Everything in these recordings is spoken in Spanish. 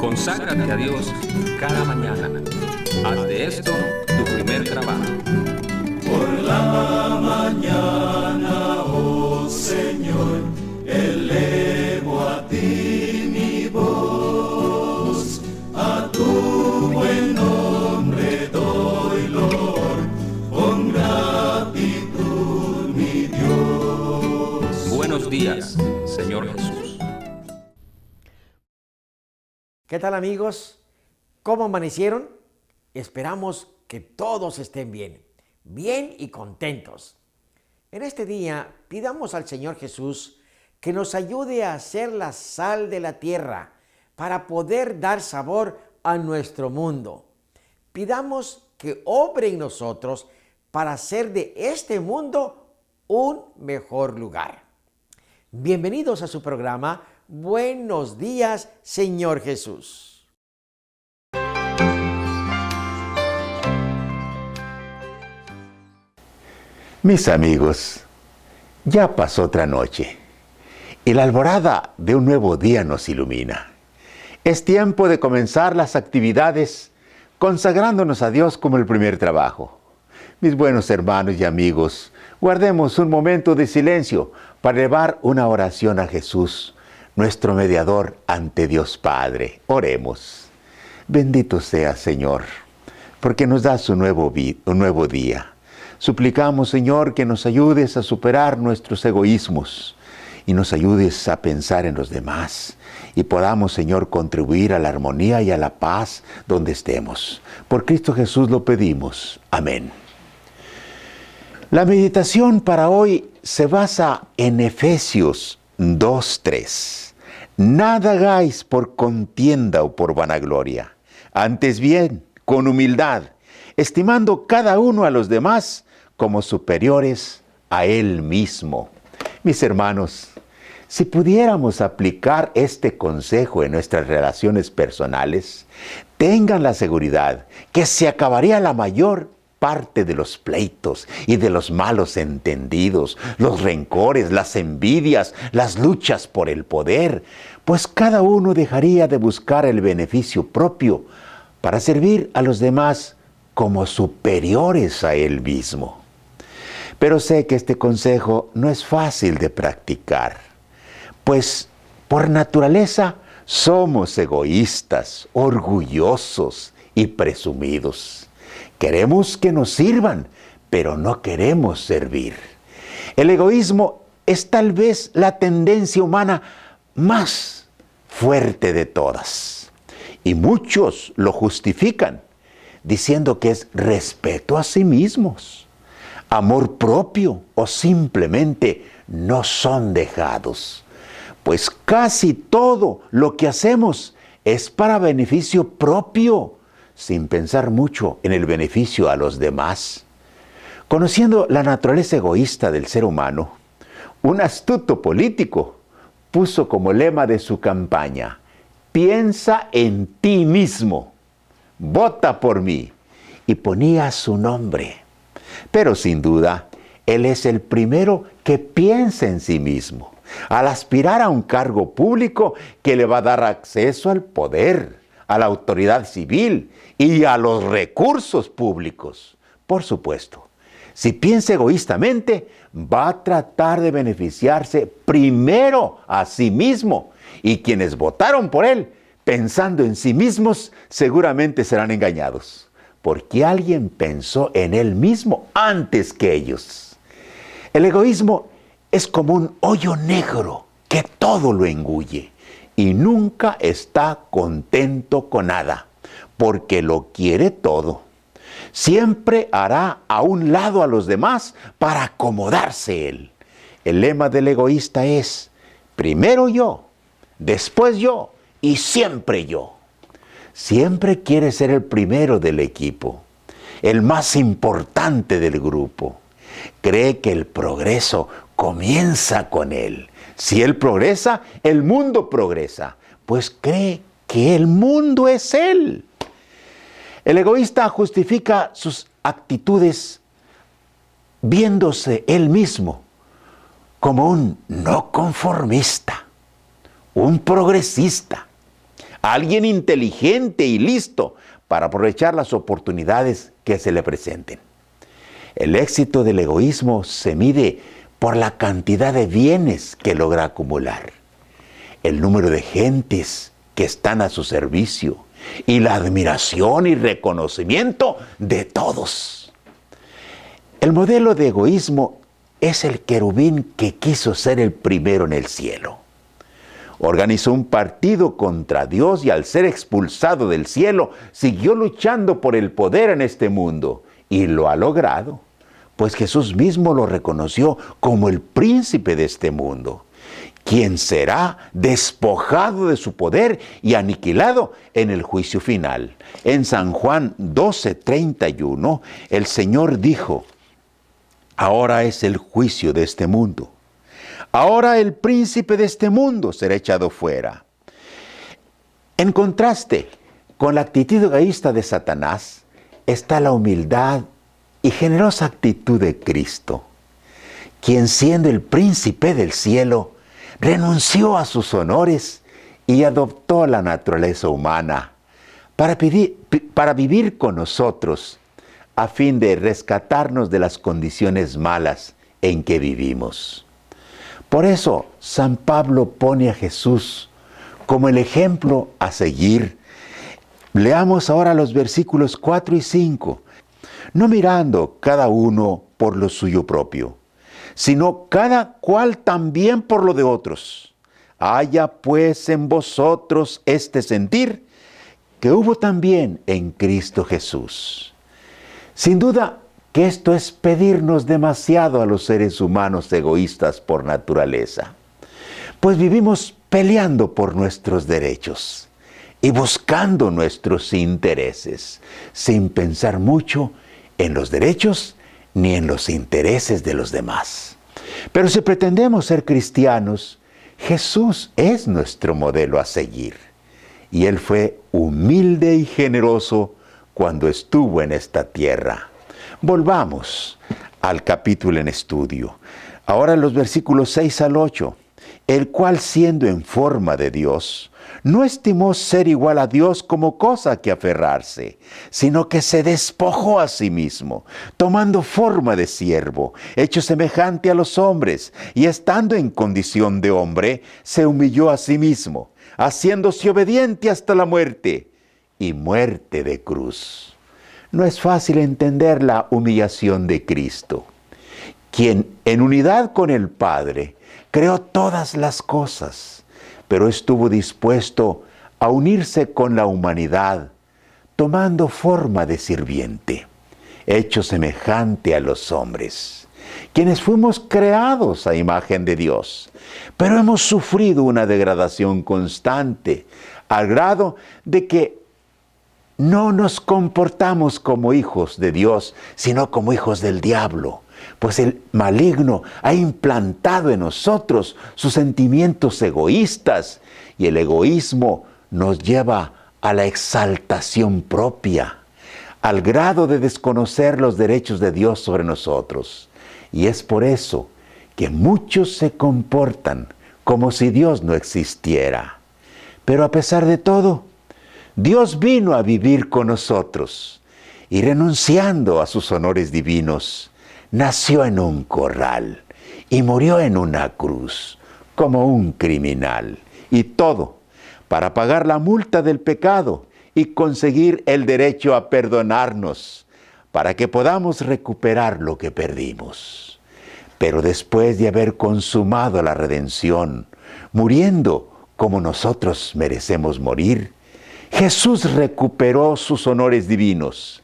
Conságrate a Dios cada mañana. Haz de esto tu primer trabajo. Por la mañana, oh Señor, elevo a ti mi voz. A tu buen nombre doy loor, con gratitud mi Dios. Buenos días, Señor Jesús. ¿Qué tal, amigos? ¿Cómo amanecieron? Esperamos que todos estén bien y contentos. En este día pidamos al Señor Jesús que nos ayude a ser la sal de la tierra para poder dar sabor a nuestro mundo. Pidamos que obre en nosotros para hacer de este mundo un mejor lugar. Bienvenidos a su programa Buenos días, Señor Jesús. Mis amigos, ya pasó otra noche y la alborada de un nuevo día nos ilumina. Es tiempo de comenzar las actividades consagrándonos a Dios como el primer trabajo. Mis buenos hermanos y amigos, guardemos un momento de silencio para elevar una oración a Jesús, nuestro mediador ante Dios Padre. Oremos. Bendito sea, Señor, porque nos das un nuevo día. Suplicamos, Señor, que nos ayudes a superar nuestros egoísmos y nos ayudes a pensar en los demás y podamos, Señor, contribuir a la armonía y a la paz donde estemos. Por Cristo Jesús lo pedimos. Amén. La meditación para hoy se basa en Efesios 2:3. Nada hagáis por contienda o por vanagloria, antes bien, con humildad, estimando cada uno a los demás como superiores a él mismo. Mis hermanos, si pudiéramos aplicar este consejo en nuestras relaciones personales, tengan la seguridad que se acabaría la mayor parte de los pleitos y de los malos entendidos, los rencores, las envidias, las luchas por el poder, pues cada uno dejaría de buscar el beneficio propio para servir a los demás como superiores a él mismo. Pero sé que este consejo no es fácil de practicar, pues por naturaleza somos egoístas, orgullosos y presumidos. Queremos que nos sirvan, pero no queremos servir. El egoísmo es tal vez la tendencia humana más fuerte de todas. Y muchos lo justifican diciendo que es respeto a sí mismos, amor propio o simplemente no son dejados. Pues casi todo lo que hacemos es para beneficio propio, sin pensar mucho en el beneficio a los demás. Conociendo la naturaleza egoísta del ser humano, un astuto político puso como lema de su campaña: piensa en ti mismo, vota por mí, y ponía su nombre. Pero sin duda, él es el primero que piensa en sí mismo, al aspirar a un cargo público que le va a dar acceso al poder, a la autoridad civil y a los recursos públicos. Por supuesto, si piensa egoístamente, va a tratar de beneficiarse primero a sí mismo, y quienes votaron por él, pensando en sí mismos, seguramente serán engañados, porque alguien pensó en él mismo antes que ellos. El egoísmo es como un hoyo negro que todo lo engulle y nunca está contento con nada, porque lo quiere todo. Siempre hará a un lado a los demás para acomodarse él. El lema del egoísta es: primero yo, después yo y siempre yo. Siempre quiere ser el primero del equipo, el más importante del grupo. Cree que el progreso comienza con él. Si él progresa, el mundo progresa, pues cree que el mundo es él. El egoísta justifica sus actitudes viéndose él mismo como un no conformista, un progresista, alguien inteligente y listo para aprovechar las oportunidades que se le presenten. El éxito del egoísmo se mide por la cantidad de bienes que logra acumular, el número de gentes que están a su servicio y la admiración y reconocimiento de todos. El modelo de egoísmo es el querubín que quiso ser el primero en el cielo. Organizó un partido contra Dios y al ser expulsado del cielo, siguió luchando por el poder en este mundo y lo ha logrado, pues Jesús mismo lo reconoció como el príncipe de este mundo, quien será despojado de su poder y aniquilado en el juicio final. En San Juan 12:31, el Señor dijo: ahora es el juicio de este mundo. Ahora el príncipe de este mundo será echado fuera. En contraste con la actitud egoísta de Satanás, está la humildad y generosa actitud de Cristo, quien siendo el príncipe del cielo, renunció a sus honores y adoptó la naturaleza humana para vivir con nosotros, a fin de rescatarnos de las condiciones malas en que vivimos. Por eso, San Pablo pone a Jesús como el ejemplo a seguir. Leamos ahora los versículos 4 y 5. No mirando cada uno por lo suyo propio, sino cada cual también por lo de otros. Haya pues en vosotros este sentir que hubo también en Cristo Jesús. Sin duda que esto es pedirnos demasiado a los seres humanos egoístas por naturaleza, pues vivimos peleando por nuestros derechos y buscando nuestros intereses, sin pensar mucho en los derechos ni en los intereses de los demás. Pero si pretendemos ser cristianos, Jesús es nuestro modelo a seguir, y Él fue humilde y generoso cuando estuvo en esta tierra. Volvamos al capítulo en estudio. Ahora los versículos 6 al 8. El cual, siendo en forma de Dios, no estimó ser igual a Dios como cosa que aferrarse, sino que se despojó a sí mismo, tomando forma de siervo, hecho semejante a los hombres, y estando en condición de hombre, se humilló a sí mismo, haciéndose obediente hasta la muerte, y muerte de cruz. No es fácil entender la humillación de Cristo, quien en unidad con el Padre creó todas las cosas, pero estuvo dispuesto a unirse con la humanidad, tomando forma de sirviente, hecho semejante a los hombres, quienes fuimos creados a imagen de Dios, pero hemos sufrido una degradación constante, al grado de que no nos comportamos como hijos de Dios, sino como hijos del diablo, pues el maligno ha implantado en nosotros sus sentimientos egoístas, y el egoísmo nos lleva a la exaltación propia, al grado de desconocer los derechos de Dios sobre nosotros. Y es por eso que muchos se comportan como si Dios no existiera. Pero a pesar de todo, Dios vino a vivir con nosotros y, renunciando a sus honores divinos, nació en un corral y murió en una cruz como un criminal, y todo para pagar la multa del pecado y conseguir el derecho a perdonarnos, para que podamos recuperar lo que perdimos. Pero después de haber consumado la redención, muriendo como nosotros merecemos morir, Jesús recuperó sus honores divinos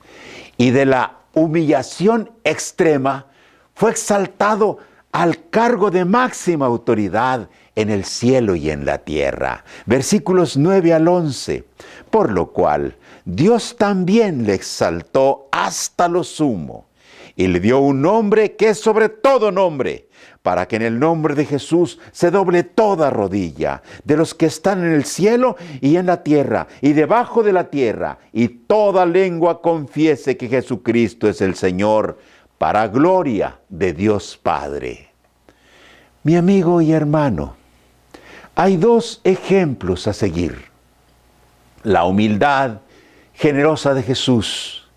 y de la humillación extrema fue exaltado al cargo de máxima autoridad en el cielo y en la tierra. Versículos 9 al 11. Por lo cual Dios también le exaltó hasta lo sumo y le dio un nombre que es sobre todo nombre, para que en el nombre de Jesús se doble toda rodilla, de los que están en el cielo y en la tierra y debajo de la tierra, y toda lengua confiese que Jesucristo es el Señor, para gloria de Dios Padre. Mi amigo y hermano, hay dos ejemplos a seguir. la humildad generosa de Jesús,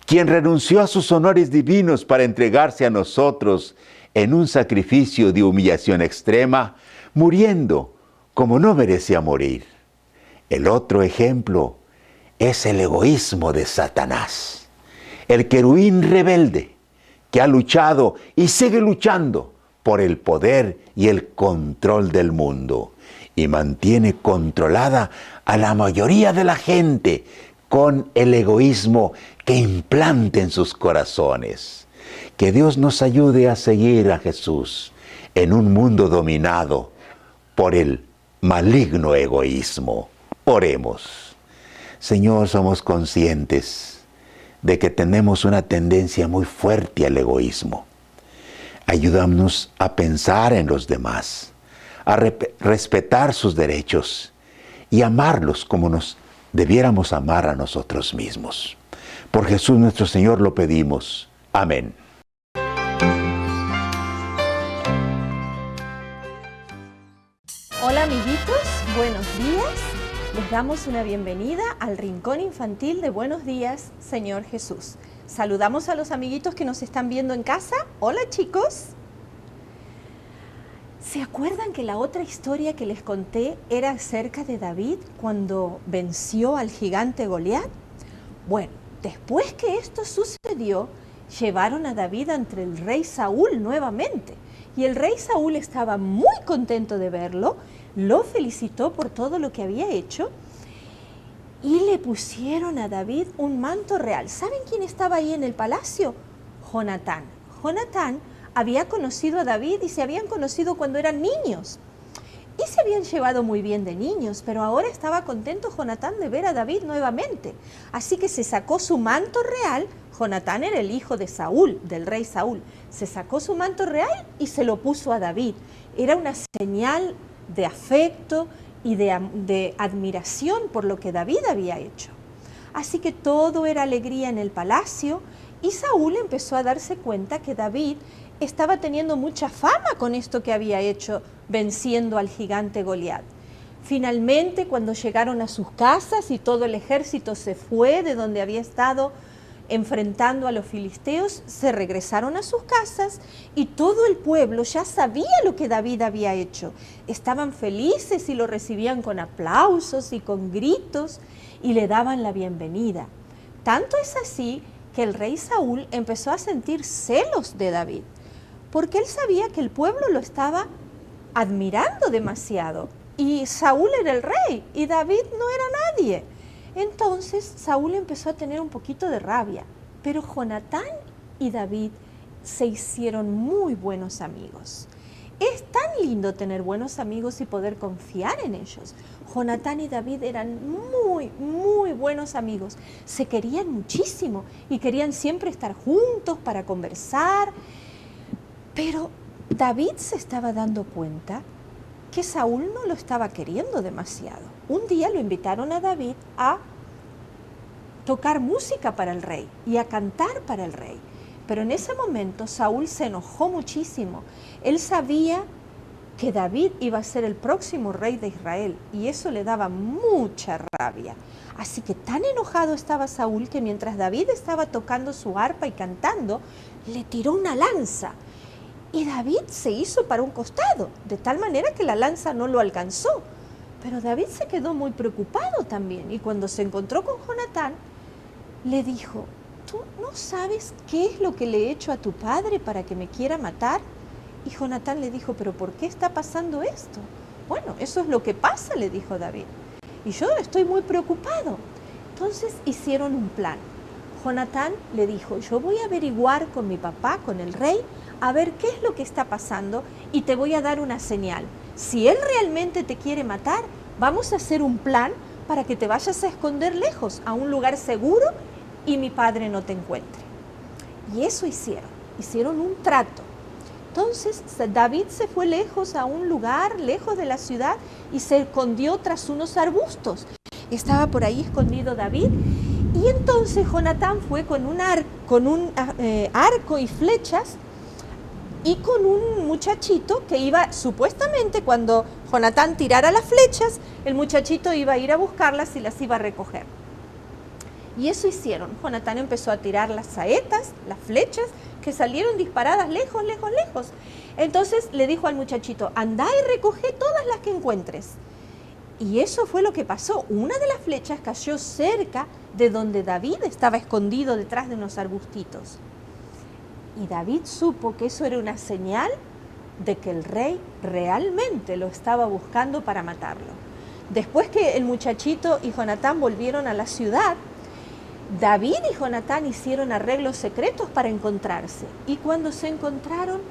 quien renunció a sus honores divinos para entregarse a nosotros en un sacrificio de humillación extrema, muriendo como no merecía morir. El otro ejemplo es el egoísmo de Satanás, el querubín rebelde que ha luchado y sigue luchando por el poder y el control del mundo y mantiene controlada a la mayoría de la gente con el egoísmo que implanta en sus corazones. Que Dios nos ayude a seguir a Jesús en un mundo dominado por el maligno egoísmo. Oremos. Señor, somos conscientes de que tenemos una tendencia muy fuerte al egoísmo. Ayúdanos a pensar en los demás, a respetar sus derechos y amarlos como nos debiéramos amar a nosotros mismos. Por Jesús nuestro Señor lo pedimos. Amén. Hola amiguitos, buenos días. Les damos una bienvenida al Rincón Infantil de Buenos Días, Señor Jesús. Saludamos a los amiguitos que nos están viendo en casa. Hola chicos. ¿Se acuerdan que la otra historia que les conté era acerca de David cuando venció al gigante Goliat? Bueno, después que esto sucedió, llevaron a David ante el rey Saúl nuevamente. Y el rey Saúl estaba muy contento de verlo, lo felicitó por todo lo que había hecho y le pusieron a David un manto real. ¿Saben quién estaba ahí en el palacio? Jonatán. Jonatán había conocido a David y se habían conocido cuando eran niños. Y se habían llevado muy bien de niños, pero ahora estaba contento Jonatán de ver a David nuevamente. Así que se sacó su manto real. Jonatán era el hijo de Saúl, del rey Saúl. Se sacó su manto real y se lo puso a David. Era una señal de afecto y de admiración por lo que David había hecho. Así que todo era alegría en el palacio y Saúl empezó a darse cuenta que David estaba teniendo mucha fama con esto que había hecho, venciendo al gigante Goliat. Finalmente, cuando llegaron a sus casas y todo el ejército se fue de donde había estado enfrentando a los filisteos, se regresaron a sus casas y todo el pueblo ya sabía lo que David había hecho. Estaban felices y lo recibían con aplausos y con gritos y le daban la bienvenida. Tanto es así que el rey Saúl empezó a sentir celos de David, porque él sabía que el pueblo lo estaba admirando demasiado y Saúl era el rey y David no era nadie. Entonces Saúl empezó a tener un poquito de rabia, pero Jonatán y David se hicieron muy buenos amigos. Es tan lindo tener buenos amigos y poder confiar en ellos. Jonatán y David eran muy buenos amigos. Se querían muchísimo y querían siempre estar juntos para conversar. Pero David se estaba dando cuenta que Saúl no lo estaba queriendo demasiado. Un día lo invitaron a David a tocar música para el rey y a cantar para el rey. Pero en ese momento Saúl se enojó muchísimo. Él sabía que David iba a ser el próximo rey de Israel y eso le daba mucha rabia. Así que tan enojado estaba Saúl que mientras David estaba tocando su arpa y cantando, le tiró una lanza. Y David se hizo para un costado, de tal manera que la lanza no lo alcanzó. Pero David se quedó muy preocupado también y cuando se encontró con Jonatán, le dijo, ¿tú no sabes qué es lo que le he hecho a tu padre para que me quiera matar? Y Jonatán le dijo, ¿pero por qué está pasando esto? Bueno, eso es lo que pasa, le dijo David. Y yo estoy muy preocupado. Entonces hicieron un plan. Jonatán le dijo, yo voy a averiguar con mi papá, con el rey, a ver qué es lo que está pasando y te voy a dar una señal. Si él realmente te quiere matar, vamos a hacer un plan para que te vayas a esconder lejos, a un lugar seguro y mi padre no te encuentre. Y eso hicieron un trato. Entonces David se fue lejos a un lugar, lejos de la ciudad y se escondió tras unos arbustos. Estaba por ahí escondido David y entonces Jonatán fue con un arco y flechas y con un muchachito que iba, supuestamente cuando Jonatán tirara las flechas, el muchachito iba a ir a buscarlas y las iba a recoger. Y eso hicieron. Jonatán empezó a tirar las saetas, las flechas, que salieron disparadas lejos, lejos, lejos. Entonces le dijo al muchachito, anda y recoge todas las que encuentres. Y eso fue lo que pasó. Una de las flechas cayó cerca de donde David estaba escondido detrás de unos arbustitos. Y David supo que eso era una señal de que el rey realmente lo estaba buscando para matarlo. Después que el muchachito y Jonatán volvieron a la ciudad, David y Jonatán hicieron arreglos secretos para encontrarse. Y cuando se encontraron,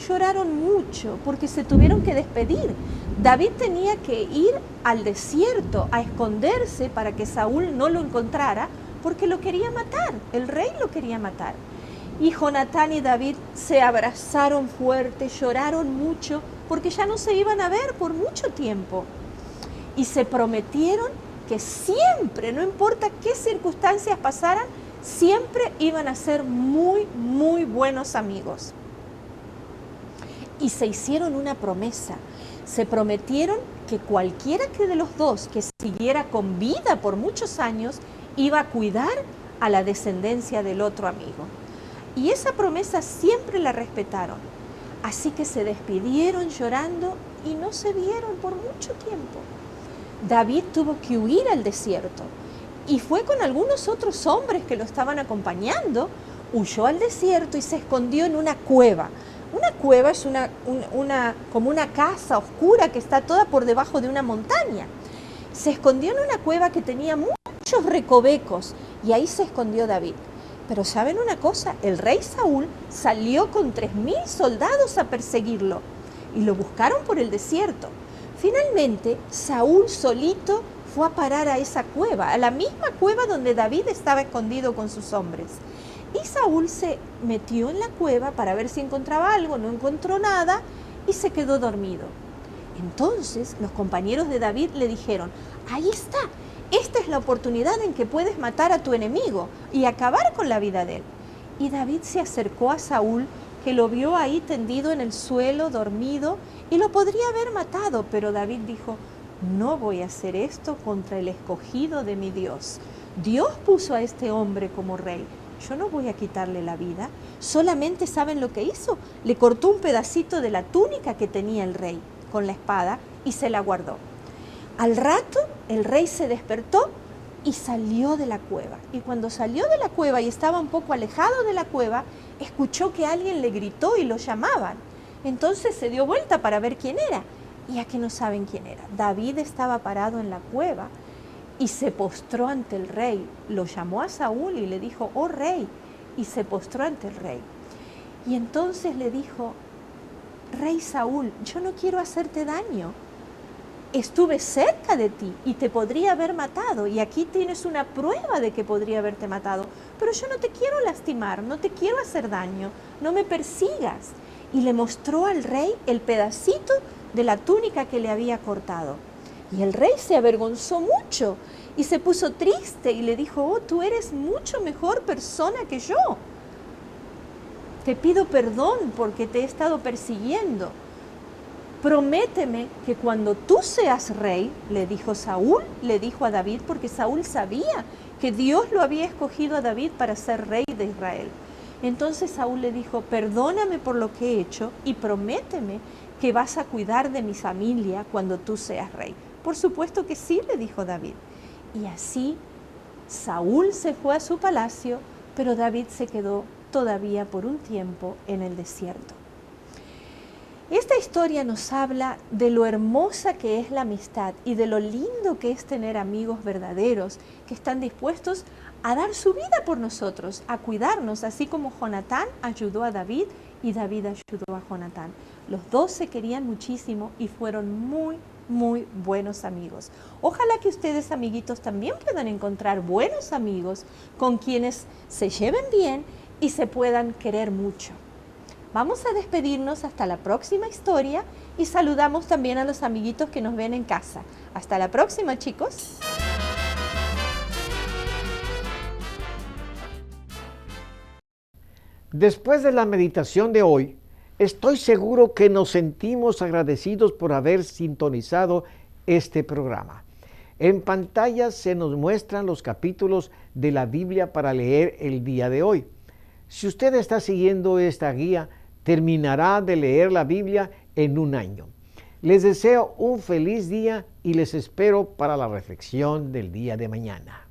lloraron mucho porque se tuvieron que despedir. David tenía que ir al desierto a esconderse para que Saúl no lo encontrara porque lo quería matar, el rey lo quería matar. Y Jonatán y David se abrazaron fuerte, lloraron mucho porque ya no se iban a ver por mucho tiempo. Y se prometieron que siempre, no importa qué circunstancias pasaran, siempre iban a ser muy, muy buenos amigos. Y se hicieron una promesa. Se prometieron que cualquiera que de los dos que siguiera con vida por muchos años iba a cuidar a la descendencia del otro amigo. Y esa promesa siempre la respetaron. Así que se despidieron llorando y no se vieron por mucho tiempo. David tuvo que huir al desierto y fue con algunos otros hombres que lo estaban acompañando, huyó al desierto y se escondió en una cueva. Una cueva es como una casa oscura que está toda por debajo de una montaña. Se escondió en una cueva que tenía muchos recovecos y ahí se escondió David. Pero ¿saben una cosa? El rey Saúl salió con 3000 soldados a perseguirlo y lo buscaron por el desierto. Finalmente, Saúl solito fue a parar a esa cueva, a la misma cueva donde David estaba escondido con sus hombres. Y Saúl se metió en la cueva para ver si encontraba algo, no encontró nada y se quedó dormido. Entonces los compañeros de David le dijeron, ahí está, esta es la oportunidad en que puedes matar a tu enemigo y acabar con la vida de él. Y David se acercó a Saúl, que lo vio ahí tendido en el suelo, dormido, y lo podría haber matado, pero David dijo, no voy a hacer esto contra el escogido de mi Dios. Dios puso a este hombre como rey. Yo no voy a quitarle la vida. Solamente, ¿saben lo que hizo? Le cortó un pedacito de la túnica que tenía el rey con la espada y se la guardó. Al rato, el rey se despertó y salió de la cueva. Y cuando salió de la cueva y estaba un poco alejado de la cueva, escuchó que alguien le gritó y lo llamaban. Entonces se dio vuelta para ver quién era. Y aquí no saben quién era. David estaba parado en la cueva y se postró ante el rey. Lo llamó a Saúl y le dijo, oh rey, y se postró ante el rey. Y entonces le dijo, rey Saúl, yo no quiero hacerte daño. Estuve cerca de ti y te podría haber matado, y aquí tienes una prueba de que podría haberte matado, pero yo no te quiero lastimar, no te quiero hacer daño, no me persigas. Y le mostró al rey el pedacito de la túnica que le había cortado. Y el rey se avergonzó mucho y se puso triste y le dijo, oh, tú eres mucho mejor persona que yo. Te pido perdón porque te he estado persiguiendo. Prométeme que cuando tú seas rey, le dijo Saúl, le dijo a David, porque Saúl sabía que Dios lo había escogido a David para ser rey de Israel. Entonces Saúl le dijo, perdóname por lo que he hecho y prométeme que vas a cuidar de mi familia cuando tú seas rey. Por supuesto que sí, le dijo David. Y así Saúl se fue a su palacio, pero David se quedó todavía por un tiempo en el desierto. Esta historia nos habla de lo hermosa que es la amistad y de lo lindo que es tener amigos verdaderos que están dispuestos a dar su vida por nosotros, a cuidarnos, así como Jonatán ayudó a David y David ayudó a Jonatán. Los dos se querían muchísimo y fueron muy, muy buenos amigos. Ojalá que ustedes, amiguitos, también puedan encontrar buenos amigos con quienes se lleven bien y se puedan querer mucho. Vamos a despedirnos hasta la próxima historia y saludamos también a los amiguitos que nos ven en casa. Hasta la próxima, chicos. Después de la meditación de hoy, Estoy seguro que nos sentimos agradecidos por haber sintonizado este programa. En pantalla se nos muestran los capítulos de la Biblia para leer el día de hoy. Si usted está siguiendo esta guía, terminará de leer la Biblia en un año. Les deseo un feliz día y les espero para la reflexión del día de mañana.